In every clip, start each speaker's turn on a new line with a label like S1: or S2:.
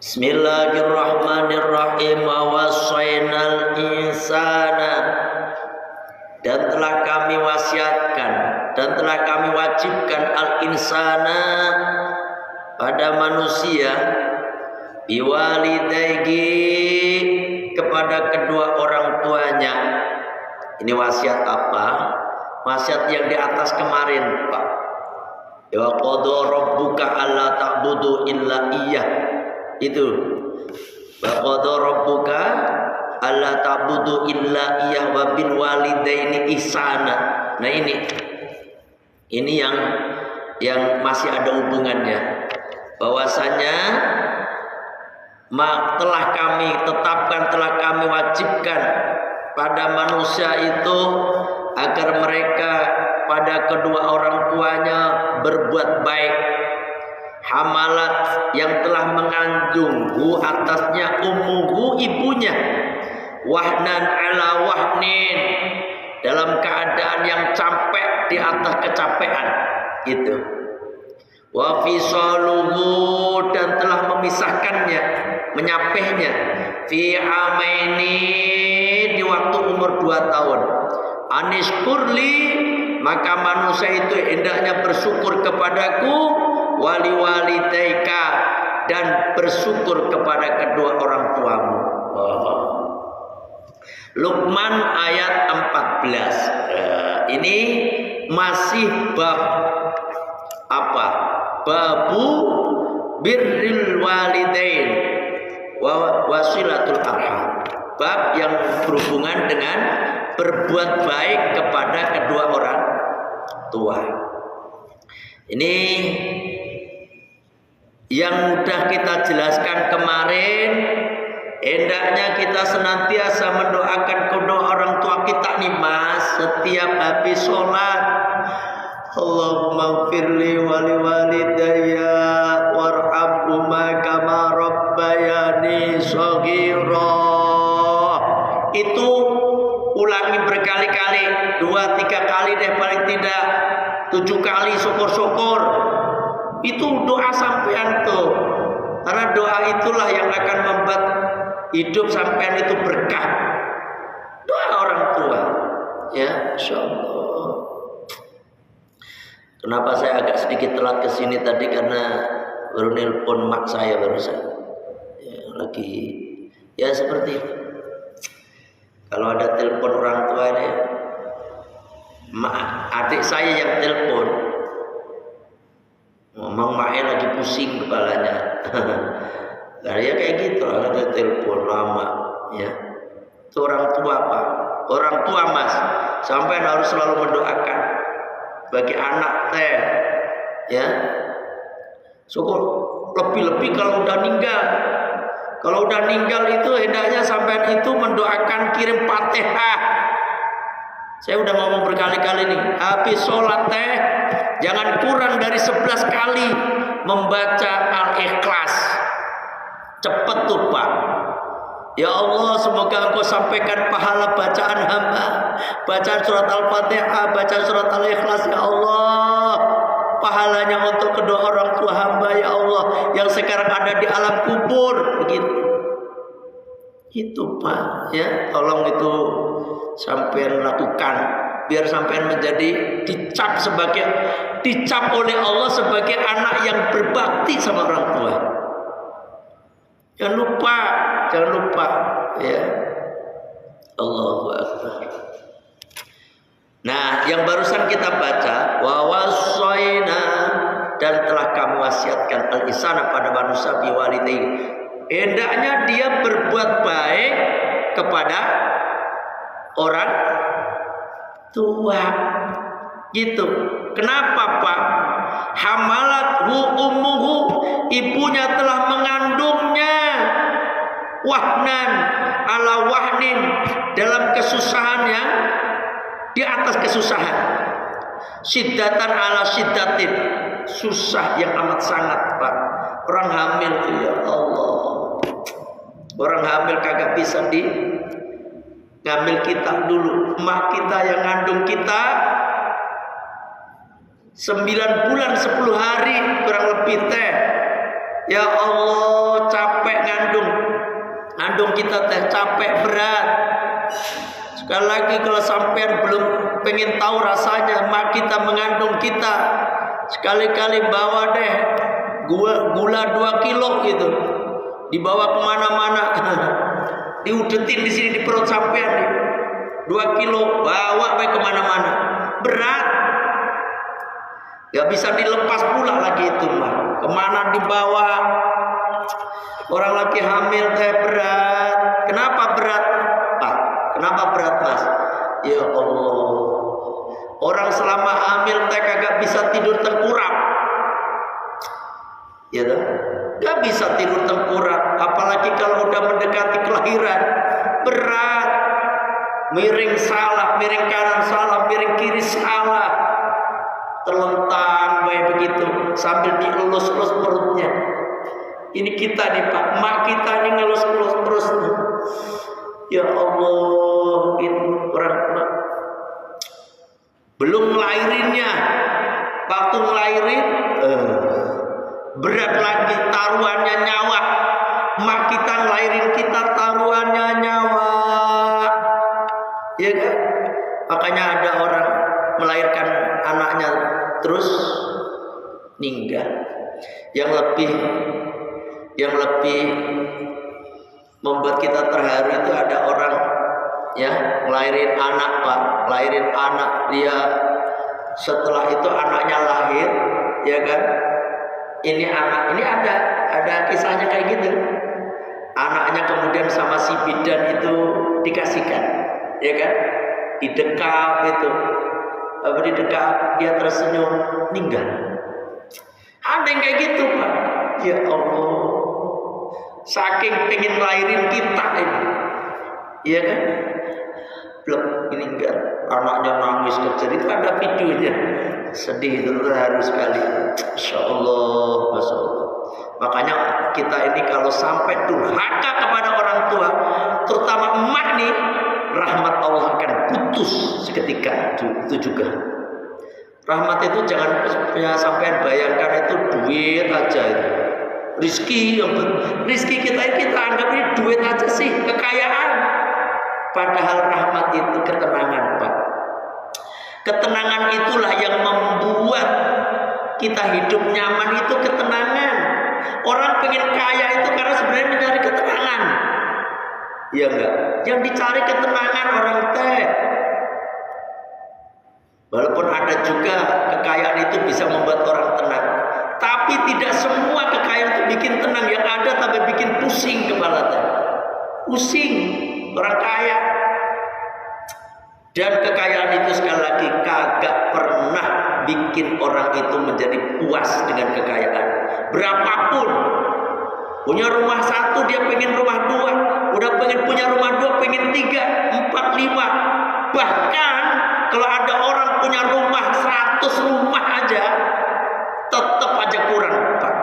S1: Bismillahirrahmanirrahim. Wassaynal insana, dan telah kami wasiatkan dan telah kami wajibkan al insana pada manusia biwalidayhi kepada kedua orang tuanya. Ini wasiat apa? Wasiat yang di atas kemarin, Pak. Ya qada rabbuka alla ta'budu illa iyyah. Itu wa qada rabbuka alla ta'budu illa iyyah wa bil walidaini ihsana. Nah ini yang masih ada hubungannya, bahwasanya telah kami tetapkan, telah kami wajibkan pada manusia itu agar mereka pada kedua orang tuanya berbuat baik. Hamalat, yang telah mengandung atasnya ummuhu, ibunya, wahnan ala wahnin, dalam keadaan yang capek di atas kecapean itu. Wa fisaluhu, dan telah memisahkannya, menyapehnya, fi amaini, di waktu umur 2 tahun. Anishkurli, maka manusia itu hendaknya bersyukur kepadaku, wali walidaika, dan bersyukur kepada kedua orang tuamu. Luqman ayat 14. Ini masih bab apa? Babu birril walidain wa wasilatul arham. Bab yang berhubungan dengan berbuat baik kepada kedua orang tua. Ini yang sudah kita jelaskan kemarin. Hendaknya kita senantiasa mendoakan kedua orang tua kita nih Mas, setiap habis sholat. Allahumma firli wali walidayya warhamhuma kama rabbayani shaghira. Itu ulangi berkali-kali, 2-3 kali deh paling tidak, 7 kali syukur-syukur. Itu doa sampean tuh, karena doa itulah yang akan membuat hidup sampean itu berkah. Doa orang tua, ya, insyaallah. Kenapa saya agak sedikit telat ke sini tadi, karena baru nelpon mak saya barusan. Ya, lagi ya seperti itu. Kalau ada telepon orang tua ini, adik saya yang telepon, ngomong maknya lagi pusing kepalanya. Nah, ya kayak gitu, ada telepon lama, ya. Itu orang tua Pak, orang tua Mas, sampai harus selalu mendoakan bagi anak teh, ya. Syukur, lebih-lebih kalau udah ninggal. Kalau udah ninggal itu hendaknya sampean itu mendoakan, kirim Fatihah. Saya udah ngomong berkali-kali nih, habis sholat teh jangan kurang dari 11 kali membaca Al-Ikhlas. Cepet tuh Pak. Ya Allah, semoga Engkau sampaikan pahala bacaan hamba, bacaan surat Al-Fatihah, bacaan surat Al-Ikhlas. Ya Allah, pahalanya untuk kedua orang tua hamba, ya Allah, yang sekarang ada di alam kubur. Begitu. Itu Pak, ya, tolong itu sampean lakukan, biar sampean menjadi dicap oleh Allah sebagai anak yang berbakti sama orang tua. Jangan lupa, ya. Allahu Akbar. Nah, yang barusan kita baca, wa wassayna, dan telah kami wasiatkan al insana pada manusia biwalidayhi, hendaknya dia berbuat baik kepada orang tua. Gitu. Kenapa Pak? Hamalathu ummuhu, ibunya telah mengandungnya, wahnan ala wahnin, dalam kesusahannya di atas kesusahan, siddatan ala siddatin, susah yang amat sangat Pak. Orang hamil, ya Allah, orang hamil kagak bisa ngambil kita dulu. Emak kita yang ngandung kita 9 bulan 10 hari kurang lebih teh. Ya Allah, capek ngandung kita teh capek berat. Sekali lagi kalau sampean belum pengen tahu rasanya mak kita mengandung kita, sekali-kali bawa deh gula 2 kilo gitu, dibawa kemana-mana, diudetin di sini di perut sampean nih, 2 kilo bawa baik kemana-mana, berat, gak bisa dilepas pula lagi itu mah, kemana dibawa. Orang lagi hamil teh berat. Kenapa berat? Pak, kenapa berat mas? Ya Allah, orang selama hamil teh kagak bisa tidur tengkurap, ya toh? Gak bisa tidur tengkurap, apalagi kalau udah mendekati kelahiran, berat. Miring salah, miring kanan salah, miring kiri salah, terlentang kayak begitu sambil dielus-elus perutnya. Ini kita nih Pak, mak kita nih ngelus-elus terus nih. Ya Allah, itu orang tua. Belum ngelahirinnya, waktu ngelahirin berat lagi, taruhannya nyawa. Mak kita ngelahirin kita, taruhannya nyawa. Ya kan? Makanya ada orang melahirkan anaknya terus meninggal. Yang lebih membuat kita terharu itu ada orang ya ngelahirin anak Pak, ngelahirin anak, dia setelah itu anaknya lahir, ya kan? Ini anak, ini ada kisahnya kayak gitu. Anaknya kemudian sama si bidan itu dikasihkan, ya kan? Didekap itu, didekap, dia tersenyum, meninggal. Ada yang kayak gitu Pak. Ya Allah, saking pengen ngelahirin kita ini, iya kan? Blok meninggal, anaknya nangis kecil, itu ada videonya, sedih itu terharu sekali. Masya Allah, Masya Allah. Makanya kita ini kalau sampai durhaka kepada orang tua, terutama emak nih, rahmat Allah akan putus seketika. Itu juga rahmat itu jangan sampai bayangkan itu duit aja itu. Rizki kita anggap ini duit aja sih, kekayaan. Padahal rahmat itu ketenangan Pak. Ketenangan itulah yang membuat kita hidup nyaman, itu ketenangan. Orang pengen kaya itu karena sebenarnya mencari ketenangan. Iya enggak? Yang dicari ketenangan orang teh. Walaupun ada juga kekayaan itu bisa membuat orang tenang, tapi tidak semua kekayaan itu bikin tenang. Yang ada tapi bikin pusing kepala teh. Pusing orang kaya. Dan kekayaan itu sekali lagi kagak pernah bikin orang itu menjadi puas dengan kekayaan. Berapapun, punya rumah 1 dia pengen rumah 2, udah pengen punya rumah 2 pengen 3, 4, 5. Bahkan kalau ada orang punya rumah 100 rumah aja, tetap aja kurang Pak.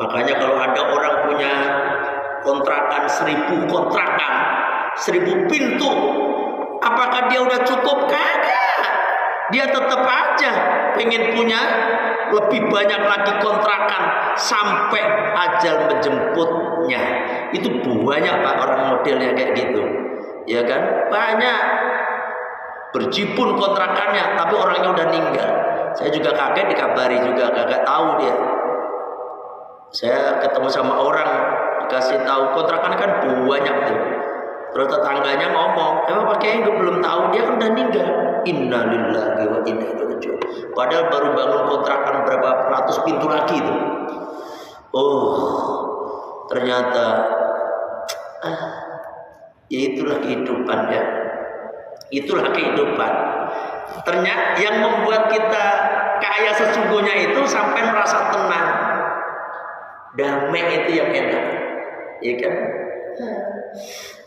S1: Makanya kalau ada orang punya kontrakan 1000 kontrakan, 1000 pintu, apakah dia udah cukup? Kagak. Dia tetap aja pengen punya lebih banyak lagi kontrakan sampai ajal menjemputnya. Itu banyak Pak orang modelnya kayak gitu, ya kan? Banyak berjibun kontrakannya, tapi orangnya udah meninggal. Saya juga kaget dikabari juga, kagak tahu dia. Saya ketemu sama orang, dikasih tahu kontrakan kan banyak tuh. Terus tetangganya ngomong, emang Pak Kiai belum tahu, dia kan udah meninggal. Innalillahi wa inna ilaihi raji'un. Padahal baru bangun kontrakan berapa ratus pintu lagi itu. Oh, ternyata ya itulah kehidupan ya. Itulah kehidupan. Ternyata yang membuat kita kaya sesungguhnya itu sampai merasa tenang, damai, itu yang enak, ya kan?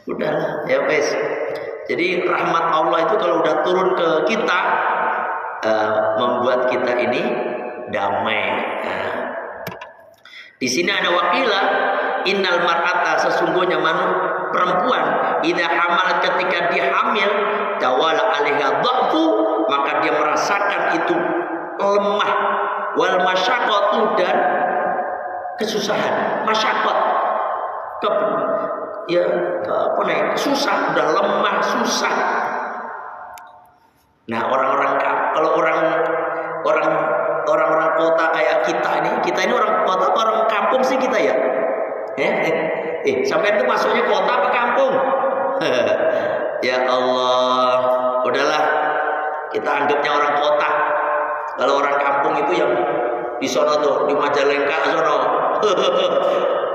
S1: Udahlah, ya guys. Jadi rahmat Allah itu kalau udah turun ke kita, membuat kita ini damai. Di sini ada wakilah, innal mar'ata, sesungguhnya perempuan, idza hamal, ketika dia hamil, tawala alaiha dha'fu, maka dia merasakan itu lemah, wal masyaqqatu, dan kesusahan, masyaqqat. ya apa nih, susah, udah lemah, susah. Nah kalau orang-orang kota kayak kita ini orang kota, orang kampung sih kita ya. Sampai itu masuknya kota apa kampung? Ya Allah, udahlah kita anggapnya orang kota. Kalau orang kampung itu yang di sono tuh, di Majalengka sono,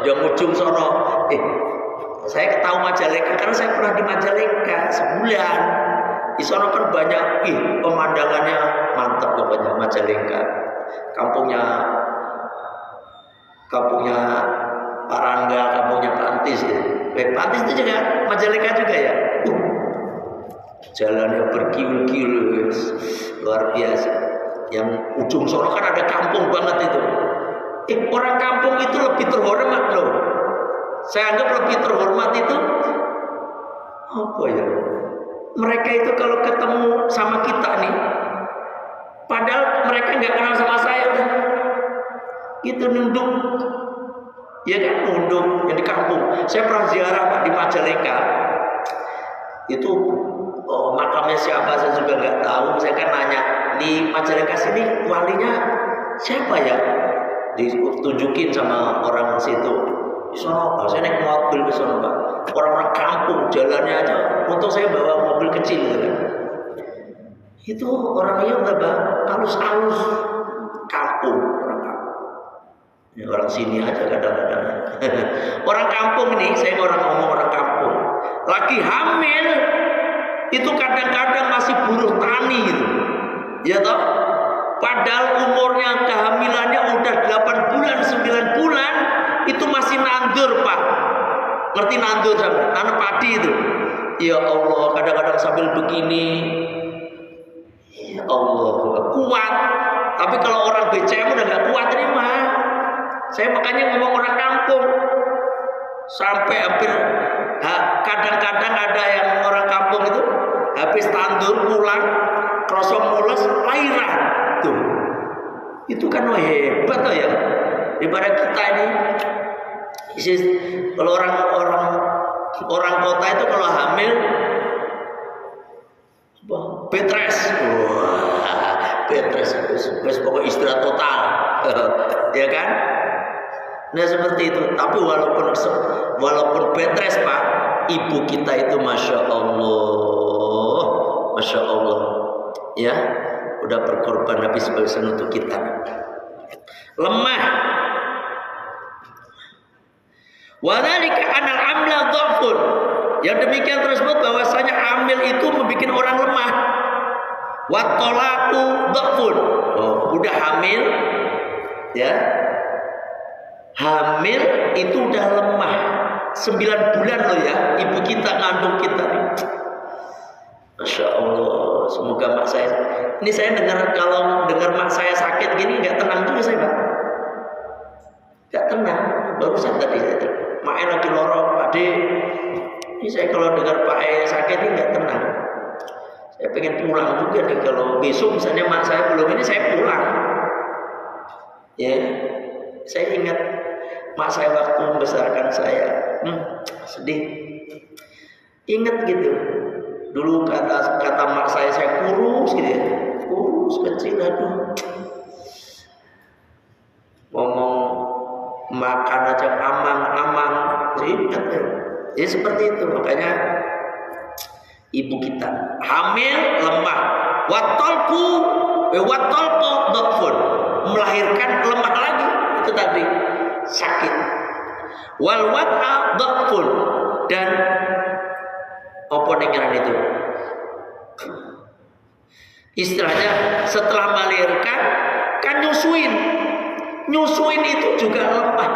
S1: yang ujung sono. Saya tahu Majalengka karena saya pernah di Majalengka sebulan. Di sono kan banyak, pemandangannya mantap pokoknya Majalengka. Kampungnya Pak Rangga, kampungnya Pak Antis. Pak Antis itu juga Majalengka juga ya. Jalannya berkilo-kilo, luar biasa. Yang ujung sono kan ada kampung banget itu. Orang kampung itu lebih terhormat loh. Saya anggap lebih terhormat itu apa ya? Mereka itu kalau ketemu sama kita nih, padahal mereka nggak kenal sama saya, gitu nunduk, ya kan, nunduk yang di kampung. Saya pernah ziarah Pak di Majalengka, itu makamnya siapa saya juga nggak tahu. Saya kan nanya di Majalengka sini walinya siapa ya? Ditunjukin sama orang situ. Di sono, saya naik mobil ke sono Pak. Orang-orang kampung jalannya aja. Untung saya bawa mobil kecil gitu kan. Itu orangnya udah halus-halus kampung, orang kampung. Ya, orang sini aja kadang-kadang. Orang kampung nih, saya ngomong orang kampung. Lagi hamil itu kadang-kadang masih buruh tani gitu. Ya toh? Padahal umurnya kehamilannya udah 8 bulan, 9 bulan, itu masih nandur Pak. Ngerti nandur sampai tanam padi itu. Ya Allah, kadang-kadang sambil begini, ya Allah, kuat. Tapi kalau orang BCM udah gak kuat terima. Saya makanya ngomong orang kampung. Sampai hampir kadang-kadang ada yang orang kampung itu habis tandur pulang, krosok mules, lahiran. Tuh. Itu kan hebat tuh ya. Daripada kita ini, kalau orang kota itu kalau hamil bed rest, pokoknya istirahat total, ya kan? Nah seperti itu. Tapi walaupun bed rest Pak, ibu kita itu masya Allah, ya, udah berkorban habis-habisan untuk kita. Lemah. Wadzalika anal amla dhafun. Yang demikian tersebut bahwasanya hamil itu membuat orang lemah. Wa talaqu dhafun. Udah hamil ya. Hamil itu udah lemah. 9 bulan loh ya, ibu kita ngandung kita nih. Masya Allah, semoga mak saya. Ini saya kalau dengar mak saya sakit gini nggak tenang juga saya Pak. Nggak tenang. Barusan tadi saya Mak lagi lorong, Pak D. Ini saya kalau dengar Pak E sakit ini nggak tenang. Saya pengen pulang juga nih. Kalau besok misalnya mak saya belum ini, saya pulang. Ya, saya ingat mak saya waktu membesarkan saya, sedih. Ingat gitu. Dulu kata mak saya kurus gitu ya, kurus kecil, aduh. Ngomong makan aja amang-amang, ingat ya. Jadi seperti itu, makanya ibu kita hamil lemah, watolku dhafun, melahirkan lemah lagi, itu tadi sakit. Wal wat'a dhafun, dan apa nengeran itu? Istilahnya setelah melahirkan kan nyusuin itu juga lemah.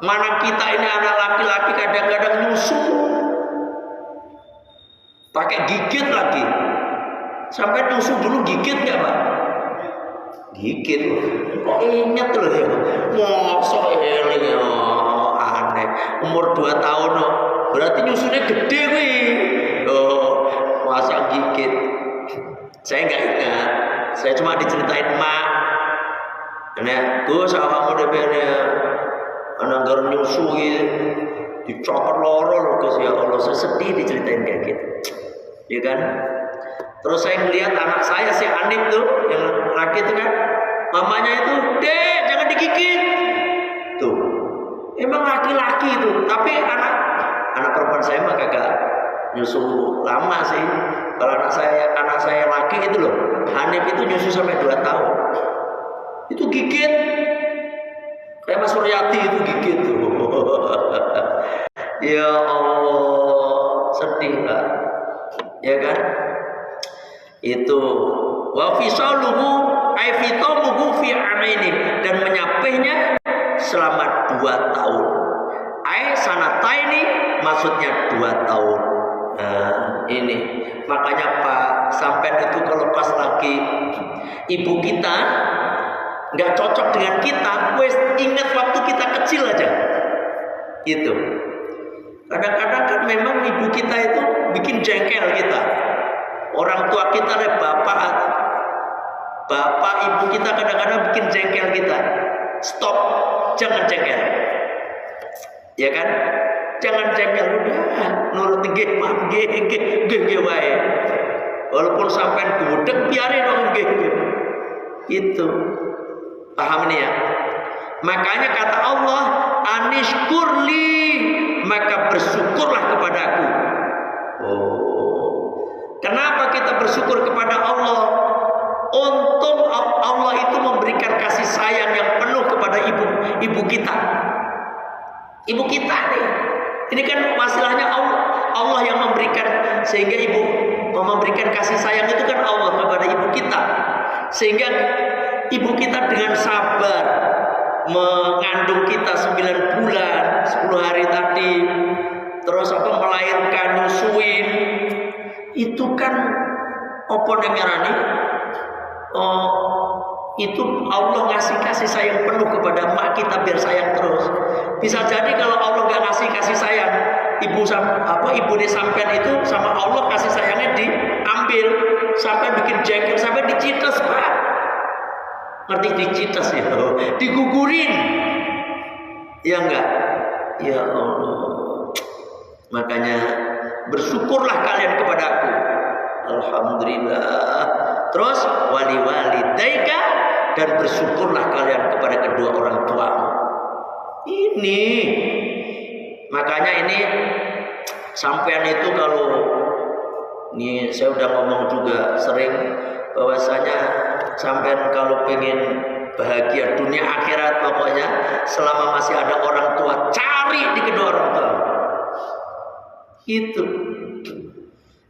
S1: Mana kita ini anak laki-laki kadang-kadang nyusu pakai gigit lagi. Sampai nyusu dulu gigit nggak Pak? Gigit loh. Kok ingat loh ya? Mosok ini aneh. Umur 2 tahun loh. Berarti nyusunya gede wih. Masa gigit? Saya nggak ingat. Saya cuma diceritain mak. Nah, gue sama mau DPR anak gar nyusui dicopot loro Gus ya Allah, saya sedih diceritain kayak gitu. Ya kan? Terus saya ngelihat anak saya si Anip tuh yang laki itu kan, mamanya itu, "Dek, jangan digigit." Tuh. Emang laki-laki itu, tapi anak perempuan saya mah kagak nyusu lama sih. Kalau anak saya laki itu loh, Hanif itu nyusu sampai 2 tahun. Itu gigit. Kayak Mas Suryati itu gigit tuh. Ya Allah, sedih Pak. Ya kan? Itu wa fisaluhu ay fitamuhu fi amaini, dan menyapihnya selama 2 tahun. Ay sanataini maksudnya 2 tahun. Nah, ini makanya Pak, sampai itu kalau pas lagi ibu kita nggak cocok dengan kita, wes ingat waktu kita kecil aja. Itu. Kadang-kadang kan memang ibu kita itu bikin jengkel kita. Orang tua kita ada bapak ibu kita kadang-kadang bikin jengkel kita. Stop, jangan jengkel. Ya kan? Jangan jengkel, udah nurut nggih paham nggih wae. Walaupun sampean gudeg biarin dong nggih. Itu. Paham nih ya? Makanya kata Allah, anishkurli, maka bersyukurlah kepadaku. Oh. Kenapa kita bersyukur kepada Allah? Untung Allah itu memberikan kasih sayang yang penuh kepada ibu kita. Ibu kita nih. Ini kan wasilahnya Allah yang memberikan, sehingga ibu memberikan kasih sayang itu kan Allah kepada ibu kita. Sehingga ibu kita dengan sabar mengandung kita 9 bulan 10 hari tadi, terus melahirkan, nyusuin, itu kan apa namanya? Itu Allah ngasih kasih sayang penuh kepada mak kita biar sayang terus. Bisa jadi kalau Allah nggak ngasih kasih sayang, ibu sampean itu sama Allah kasih sayangnya diambil, sampai bikin jengkel, sampai dicites Pak. Ngerti dicites ya? Digugurin. Ya enggak? Ya Allah. Makanya bersyukurlah kalian kepada aku. Alhamdulillah. Terus walidaika, dan bersyukurlah kalian kepada kedua orang tuamu. Ini makanya ini sampean itu kalau ini saya udah ngomong juga sering bahwasanya sampean kalau pengen bahagia dunia akhirat, pokoknya selama masih ada orang tua, cari di kedua orang tua. Itu.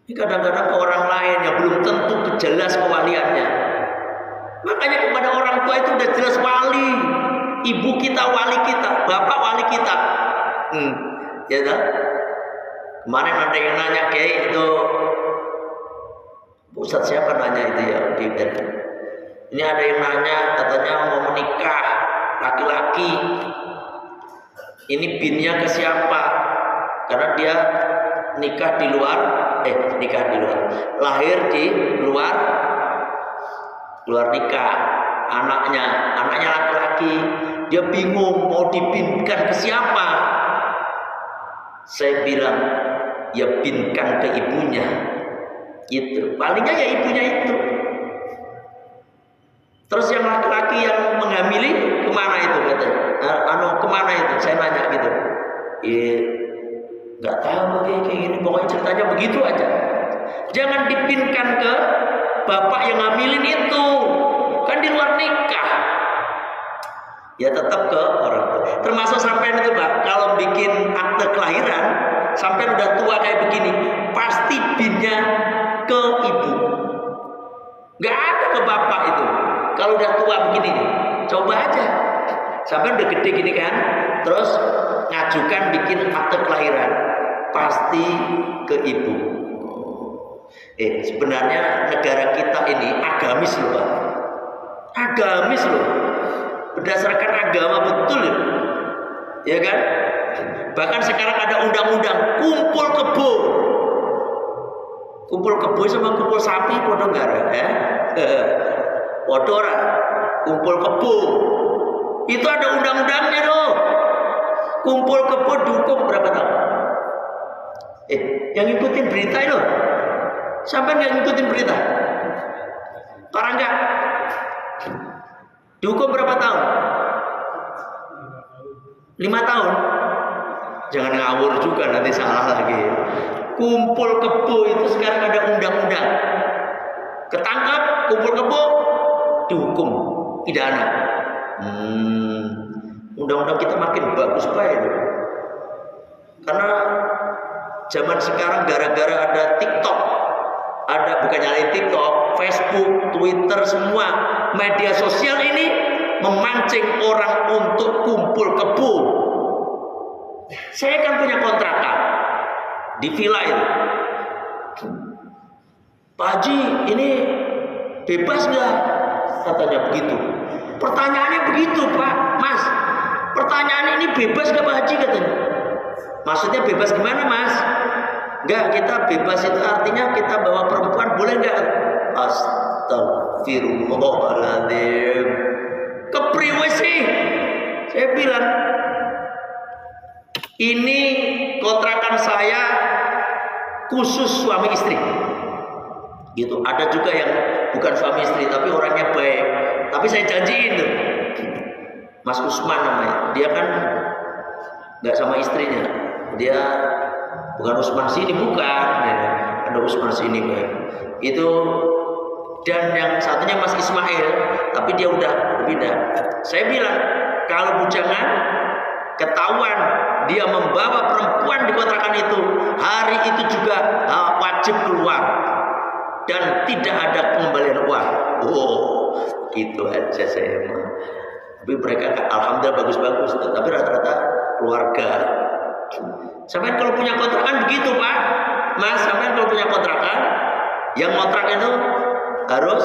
S1: Ini kadang-kadang ke orang lain yang belum tentu jelas kewaliannya. Makanya kepada orang tua itu udah jelas wali. Ibu kita wali kita, bapak wali kita. Ya tak? Kemarin ada yang nanya kayak itu, Ustaz siapa nanya itu ya di bed. Ini ada yang nanya, katanya mau menikah laki-laki. Ini binnya ke siapa? Karena dia nikah di luar, lahir di luar nikah, anaknya laki-laki, dia bingung mau dipinkan ke siapa. Saya bilang ya pinkan ke ibunya, itu palingnya ya ibunya itu. Terus yang laki-laki yang menghamili kemana itu katanya? Kemana itu? Saya nanya gitu. Nggak tahu kayak gini, pokoknya ceritanya begitu aja. Jangan dipinkan ke bapak yang ngambilin itu, kan di luar nikah. Ya tetap ke orang tua. Termasuk sampean itu Pak, kalau bikin akte kelahiran, sampean udah tua kayak begini, pasti binnya ke ibu. Nggak ada ke bapak itu. Kalau udah tua begini nih, coba aja. Sampean udah gede gini kan, terus ngajukan bikin akte kelahiran, pasti ke ibu. Sebenarnya negara kita ini agamis loh Pak. Agamis loh. Berdasarkan agama betul ya. Ya kan? Bahkan sekarang ada undang-undang kumpul kebo. Kumpul kebo sama kumpul sapi podo enggak ya? Podo ora. Kumpul kebo. Itu ada undang-undangnya loh. Kumpul kebo dihukum berapa tahun? Yang ngikutin berita itu, sampai nggak ngikutin berita? Parah nggak? Dihukum berapa tahun? 5 tahun. Jangan ngawur juga, nanti salah lagi. Kumpul kebo itu sekarang ada undang-undang. Ketangkap kumpul kebo dihukum pidana. Undang-undang kita makin bagus baik. Karena zaman sekarang gara-gara ada TikTok, bukannya ada TikTok, Facebook, Twitter, semua media sosial ini memancing orang untuk kumpul kebo. Saya kan punya kontrakan di villa itu. Pak Haji, ini bebas nggak? Katanya begitu. Pertanyaannya begitu, Pak, Mas. Pertanyaan ini bebas nggak Pak Haji katanya? Maksudnya bebas gimana, Mas? Enggak, kita bebas itu artinya kita bawa perempuan boleh nggak? Astagfirullahaladzim. Kepriwe sih? Saya bilang, ini kontrakan saya khusus suami istri. Gitu. Ada juga yang bukan suami istri tapi orangnya baik. Tapi saya janjiin tuh, Mas Usman namanya. Dia kan nggak sama istrinya. Dia bukan Usman sini, bukan. Ada Usman sini baik. Itu, dan yang satunya Mas Ismail, tapi dia udah berbeda. Saya bilang, kalau bujangan ketahuan dia membawa perempuan di kontrakan itu, hari itu juga wajib keluar dan tidak ada pengembalian uang. Gitu aja saya mah. Tapi mereka alhamdulillah bagus-bagus, tapi rata-rata keluarga. Sampai kalau punya kontrakan begitu, Pak, Mas, sampai kalau punya kontrakan, yang kontrak itu harus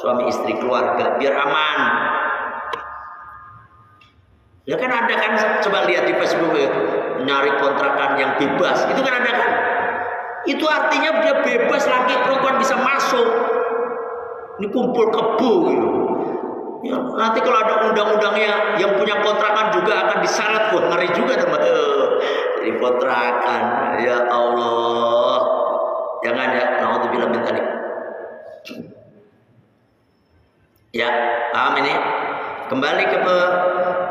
S1: suami istri keluarga biar aman. Ya kan ada kan, coba lihat di Facebook ya, nyari kontrakan yang bebas, itu kan ada kan? Itu artinya dia bebas, laki perempuan bisa masuk. Ini kumpul kebo gitu. Ya, nanti kalau ada undang-undangnya, yang punya kontrakan juga akan disyarat. Wah, ngeri juga teman-teman. Jadi kontrakan, ya Allah, jangan ya, naudzubillah min dzalik. Ya, paham ini? Kembali ke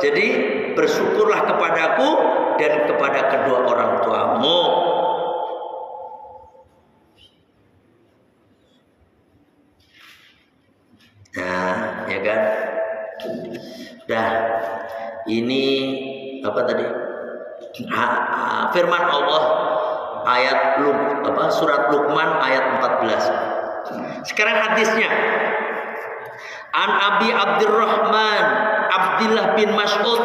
S1: jadi bersyukurlah kepadaku dan kepada kedua orang tuamu. Nah, ya kan? Dah, ini apa tadi? Firman Allah ayat surat Luqman ayat 14. Sekarang hadisnya. An Abi Abdurrahman Abdullah bin Mas'ud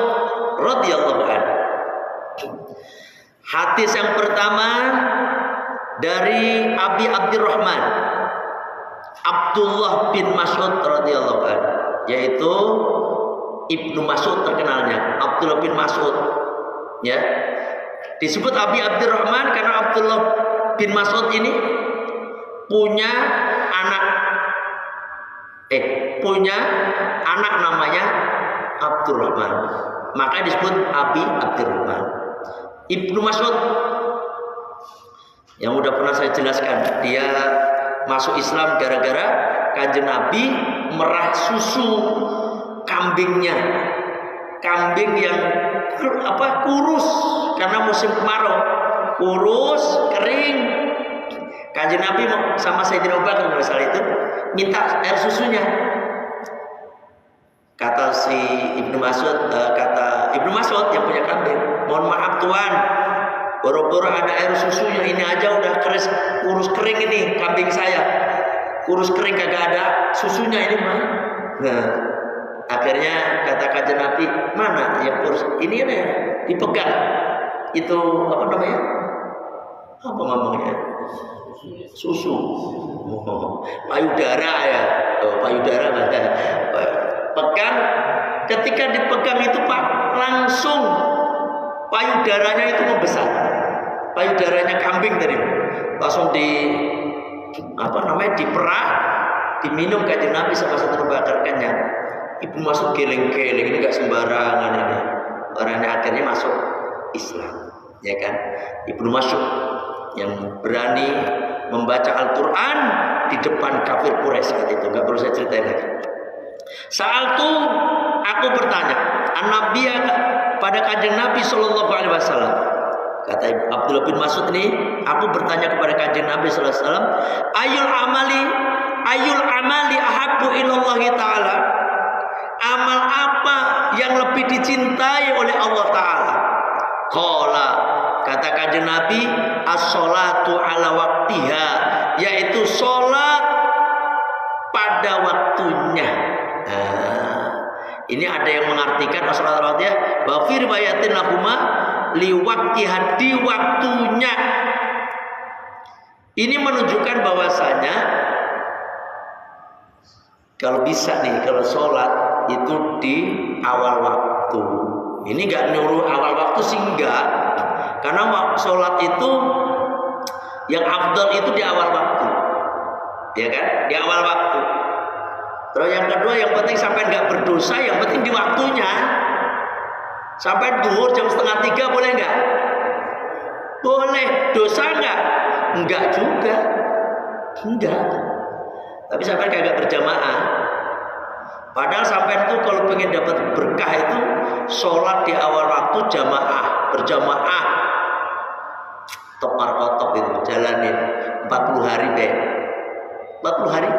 S1: radhiyallahu anhu. Hadis yang pertama dari Abi Abdurrahman Abdullah bin Mas'ud radhiyallahu anhu, yaitu Ibnu Mas'ud terkenalnya, Abdullah bin Mas'ud. Ya. Disebut Abi Abdurrahman karena Abdullah bin Mas'ud ini punya anak namanya Abdurrahman. Maka disebut Abi Abdurrahman. Ibnu Mas'ud yang udah pernah saya jelaskan, dia masuk Islam gara-gara Kanjeng Nabi merah susu kambingnya. Kambing yang kurus karena musim kemarau, kurus, kering. Kanjeng Nabi sama Sayyidina Abu Bakar masalah itu minta air susunya. Kata Ibnu Mas'ud yang punya kambing, mohon maaf Tuan, boro-boro ada air susunya, ini aja udah kurus kering ini kambing saya, kurus kering kagak ada susunya ini mah. Nah, akhirnya kata Kanjeng Nabi, mana yang kurus ini ya, dipegang itu apa namanya? Apa ngomongnya? Susu, payudara ya, payudara ada. Pegang, ketika dipegang itu Pak, langsung payudaranya itu membesar. Payudaranya kambing tadi langsung diperah, diminum Kanjeng Nabi sama satu bakar kenyang. Ibu masuk geleng-geleng, ini gak sembarangan ini. orang yang akhirnya masuk Islam, ya kan? Ibnu Mas'ud yang berani membaca Al-Quran di depan kafir Quraisy saat itu, nggak perlu saya ceritain lagi. Saat itu aku bertanya, an-Nabiya, pada kanjeng Nabi Shallallahu Alaihi Wasallam. Kata Abdullah bin Mas'ud ini, aku bertanya kepada kanjeng Nabi Sallallahu Alaihi Wasallam, ayul amali ahabbu ilallahi ta'ala, amal apa yang lebih dicintai oleh Allah Ta'ala? Qala, kata kanjeng Nabi, as-sholatu ala waktiha, yaitu sholat pada waktunya. Ini ada yang mengartikan as-sholatu ala waktiha bahwa fi riwayatin lahuma liwaktiha, di waktunya. Ini menunjukkan bahwasanya kalau bisa nih, kalau sholat itu di awal waktu. Ini nggak nyuruh awal waktu sih, enggak, karena sholat itu yang afdal itu di awal waktu, ya kan, di awal waktu. Terus yang kedua, yang penting sampai nggak berdosa, yang penting di waktunya. Sampai duhur jam 2:30 boleh nggak? Boleh. Dosa nggak? Enggak juga. Enggak. Tapi sampai kagak berjamaah. Padahal sampai itu kalau pengen dapat berkah itu sholat di awal waktu jamaah, berjamaah. Top markotop itu jalanin 40 hari deh. 40 hari.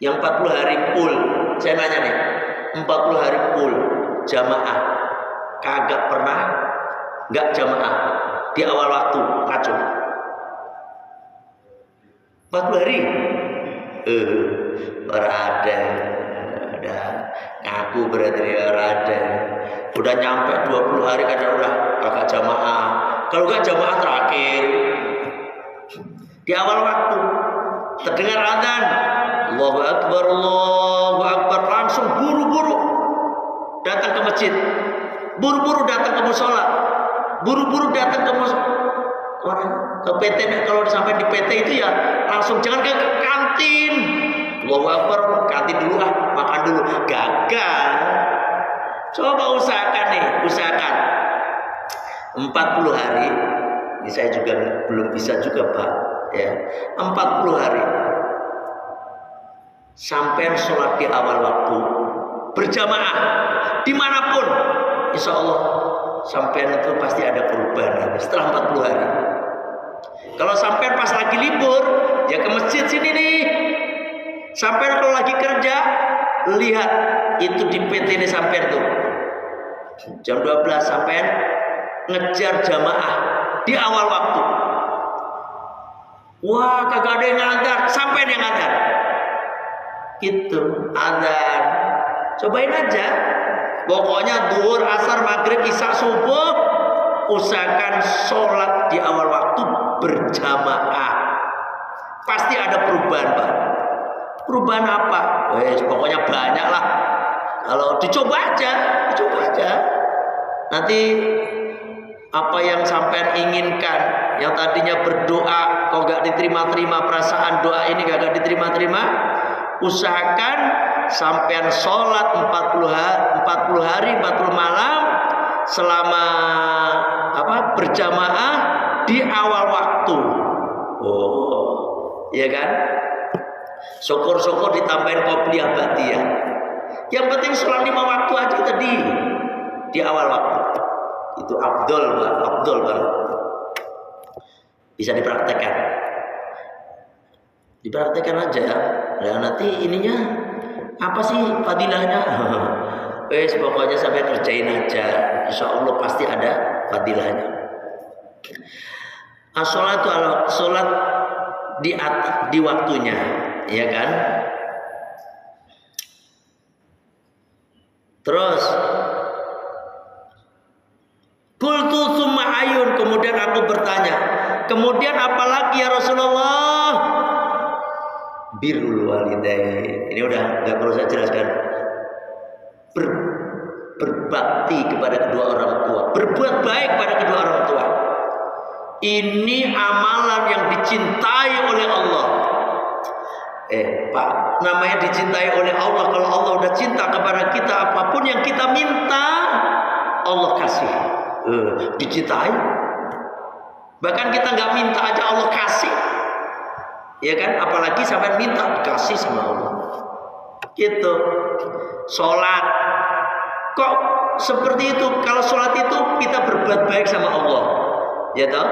S1: Yang 40 hari full. Saya nanya nih, 40 hari full jamaah, kagak pernah nggak jamaah di awal waktu, kacau. 40 hari berada, udah ngaku berarti berada, udah nyampe 20 hari kadang udah kagak jamaah. Kalau nggak jamaah terakhir di awal waktu, terdengar adzan, Allahu Akbar, langsung buru-buru datang ke masjid, buru-buru datang ke musola, buru-buru datang ke PT. Kalau sampai di PT itu ya langsung, jangan ke kantin. Allahu Akbar, kantin dulu makan dulu. Gagal. Coba usahakan nih, usahakan 40 hari. Ini saya juga belum bisa juga Pak, ya. 40 hari sampai sholat di awal waktu, berjamaah dimanapun, insya Allah sampean itu pasti ada perubahan setelah 40 hari. Kalau sampean pas lagi libur, ya ke masjid sini nih. Sampean kalau lagi kerja, lihat itu di PT ini sampean tuh jam 12 sampean ngejar jamaah di awal waktu. Wah, kagak ada yang ngantar, sampean yang ngantar. Gitu, adzan. Cobain aja. Pokoknya duhur, asar, maghrib, isya, subuh, usahakan sholat di awal waktu berjamaah. Pasti ada perubahan, Pak. Perubahan apa? Pokoknya banyak lah. Kalau dicoba aja. Nanti apa yang sampean inginkan, yang tadinya berdoa kok gak diterima-terima, perasaan doa ini gak diterima-terima, usahakan sampean sholat 40 hari 40 malam selama berjamaah di awal waktu. Oh, iya kan? Syukur-syukur ditambahin qobliyah ba'diyah. Yang penting sholat 5 waktu aja tadi di awal waktu. Itu afdol banget. Bisa dipraktekkan. Dipraktekkan aja. Nah, nanti ininya apa sih fadilahnya? Pokoknya sampai kerjain aja. Insya Allah pasti ada fadilahnya. As-sholatu ala sholat di waktunya, ya kan? Terus qultu tsumma ayun, kemudian aku bertanya, kemudian apalagi ya Rasulullah? Birrul walidain. Ini udah nggak perlu saya jelaskan. Berbakti kepada kedua orang tua, berbuat baik pada kedua orang tua. Ini amalan yang dicintai oleh Allah. Pak, namanya dicintai oleh Allah. Kalau Allah udah cinta kepada kita, apapun yang kita minta Allah kasih. Dicintai. Bahkan kita nggak minta aja Allah kasih, ya kan? Apalagi sampai minta dikasih sama Allah. Gitu. Sholat, kok seperti itu? Kalau sholat itu kita berbuat baik sama Allah, ya toh?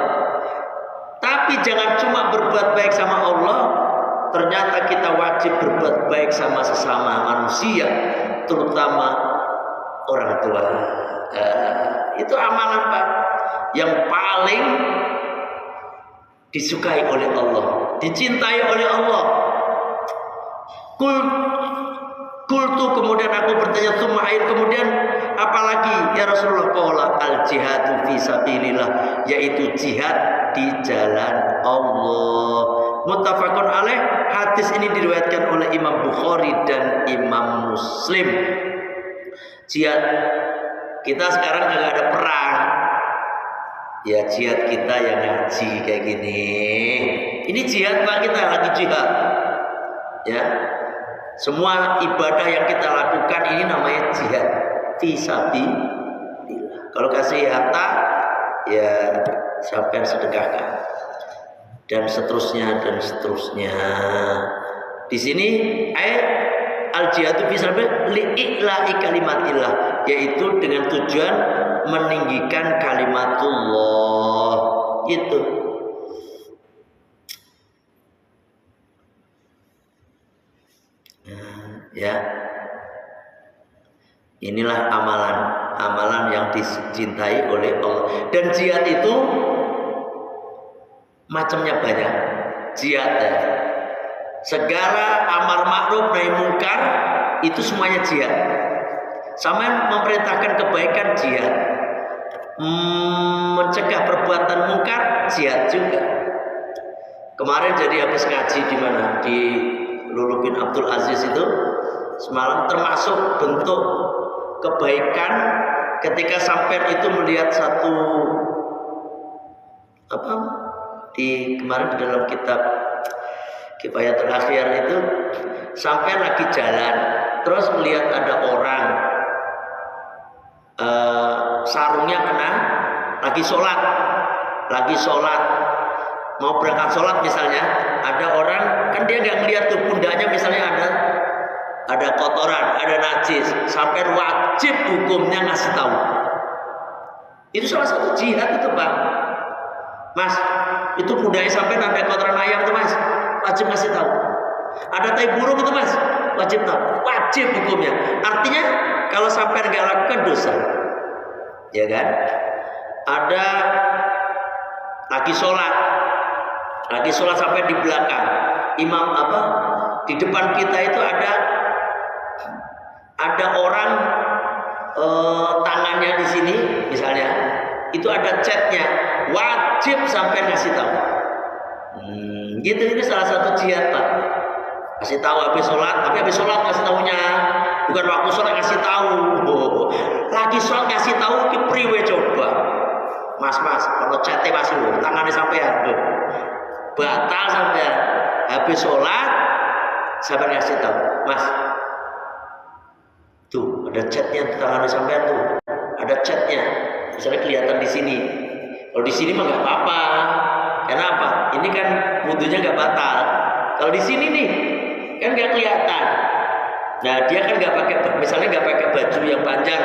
S1: Tapi jangan cuma berbuat baik sama Allah, ternyata kita wajib berbuat baik sama sesama manusia, terutama orang tua. Itu amalan Pak yang paling disukai oleh Allah, dicintai oleh Allah. Kultu, kemudian aku bertanya, tumain, kemudian apalagi ya Rasulullah? Qala al jihadu fi sabilillah, yaitu jihad di jalan Allah. Muttafaqun alaih, hadis ini diriwayatkan oleh Imam Bukhari dan Imam Muslim. Jihad kita sekarang nggak ada perang, ya jihad kita yang ngaji kayak gini. Ini jihad Pak, kita lagi jihad. Ya, semua ibadah yang kita lakukan ini namanya jihad fisabilillah. Kalau kasih harta, ya sampai sedekahkan, dan seterusnya dan seterusnya. Di sini al jihadu fisabilillah li'ila'i kalimatillah, yaitu dengan tujuan meninggikan kalimatullah. Gitu. Ya, inilah amalan yang dicintai oleh Allah. Dan jihad itu macamnya banyak. Jihad ya, segala amar ma'ruf nahi mungkar itu semuanya jihad. Sama memerintahkan kebaikan jihad, mencegah perbuatan mungkar jihad juga. Kemarin jadi habis ngaji di mana? Di Lulu bin Abdul Aziz itu semalam, termasuk bentuk kebaikan ketika sampai itu melihat satu kemarin di dalam kitab Kifayatul Akhyar itu, sampai lagi jalan terus melihat ada orang sarungnya kena, lagi sholat mau berangkat sholat misalnya, ada orang kan dia nggak melihat tuh pundaknya misalnya ada kotoran, ada najis, sampai wajib hukumnya ngasih tahu. Itu salah satu jihad itu Pak. Mas, itu pundaknya sampai ada kotoran ayam tuh Mas, wajib ngasih tahu. Ada tai burung itu Mas, wajib tahu, wajib hukumnya. Artinya kalau sampai nggak lakukan dosa, ya kan? Ada lagi sholat sampai di belakang imam di depan kita itu ada orang tangannya di sini misalnya, itu ada catnya, wajib sampai ngasih tahu. Gitu, ini salah satu jihad Pak. Kasih tahu habis sholat ngasih tahunya, bukan waktu sholat ngasih tahu. Lagi sholat ngasih tahu kipriwe coba. Mas, kalau catnya Mas tangannya sampai batal sampai habis sholat sampai ngasih tahu, Mas. Tuh ada catnya tangannya sampai tuh, ada catnya. Misalnya kelihatan di sini. Kalau di sini mah nggak apa-apa. Kenapa? Ini kan wudunya nggak batal. Kalau di sini nih kan nggak kelihatan. Nah dia kan nggak pakai, misalnya nggak pakai baju yang panjang.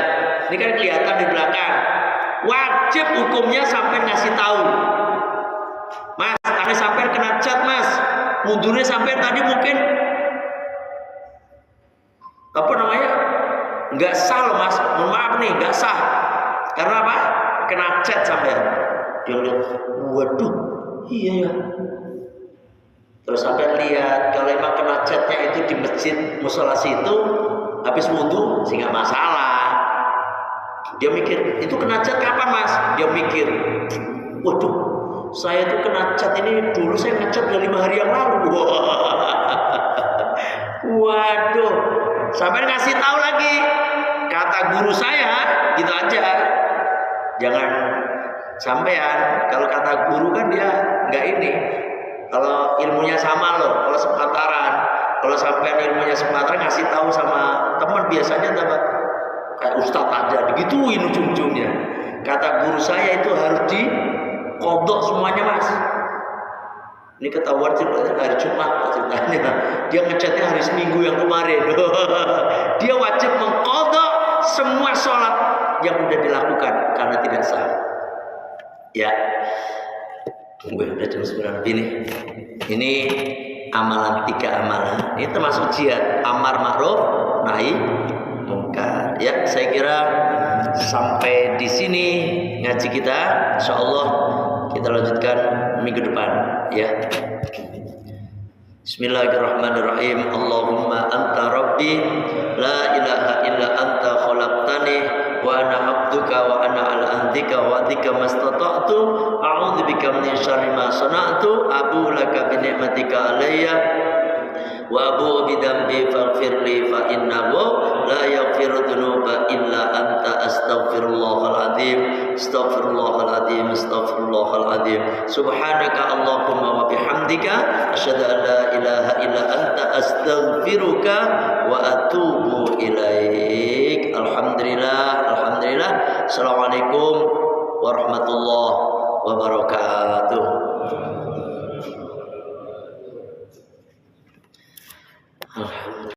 S1: Ini kan kelihatan di belakang. Wajib hukumnya sampai ngasih tahu. Mas, tangannya sampai kena cat Mas. Wudhunya sampai tadi mungkin nggak sah loh Mas. Mohon maaf nih, nggak sah. Karena apa? Kena cat sampai. Dia lihat, waduh, iya ya. Terus sampai lihat kalau emang kena catnya itu di masjid musola situ, habis wudhu sih nggak masalah. Dia mikir, itu kena cat kapan Mas? Dia mikir, waduh, saya tuh kena cat ini dulu saya ngecat udah 5 hari yang lalu. Waduh, sampai ngasih tahu lagi. Kata guru saya, gitu aja. Jangan sampean, kalau kata guru kan dia nggak ini. Kalau ilmunya sama loh, kalau sepantaran, Kalau sampai ilmunya sepatra ngasih tahu sama teman biasanya dapat kayak ustaz aja digituin ujung-ujungnya. Kata guru saya itu harus dikodok semuanya mas. Ini ketahuan hari Jumat ceritanya. Dia ngecatnya hari Minggu yang kemarin. Dia wajib mengkodok semua sholat yang udah dilakukan karena tidak sah. Ya, udah jam 9 ini. Ini amalan 3 amalan. Ini termasuk jihad, amar ma'ruf, nahi mungkar. Ya, saya kira sampai di sini ngaji kita. Insyaallah kita lanjutkan minggu depan. Ya. Bismillahirrahmanirrahim. Allahumma anta rabbi la ilaha illa anta khalaqtani wa ana abduka wa ana ala ahdika wa ahdika mastata'tu a'udzu bika min syarri ma sana'tu abu laka bi ni'matika alayya wa abu bi dambi faghfirli fa innahu la yaghfiru dzunuba illa anta astaghfirullahal azim astaghfirullahal azim astaghfirullahal azim subhanaka allahumma wa bihamdika asyhadu an la ilaha illa anta astaghfiruka wa atubu ilaik. Alhamdulillah. Assalamualaikum warahmatullahi wabarakatuh.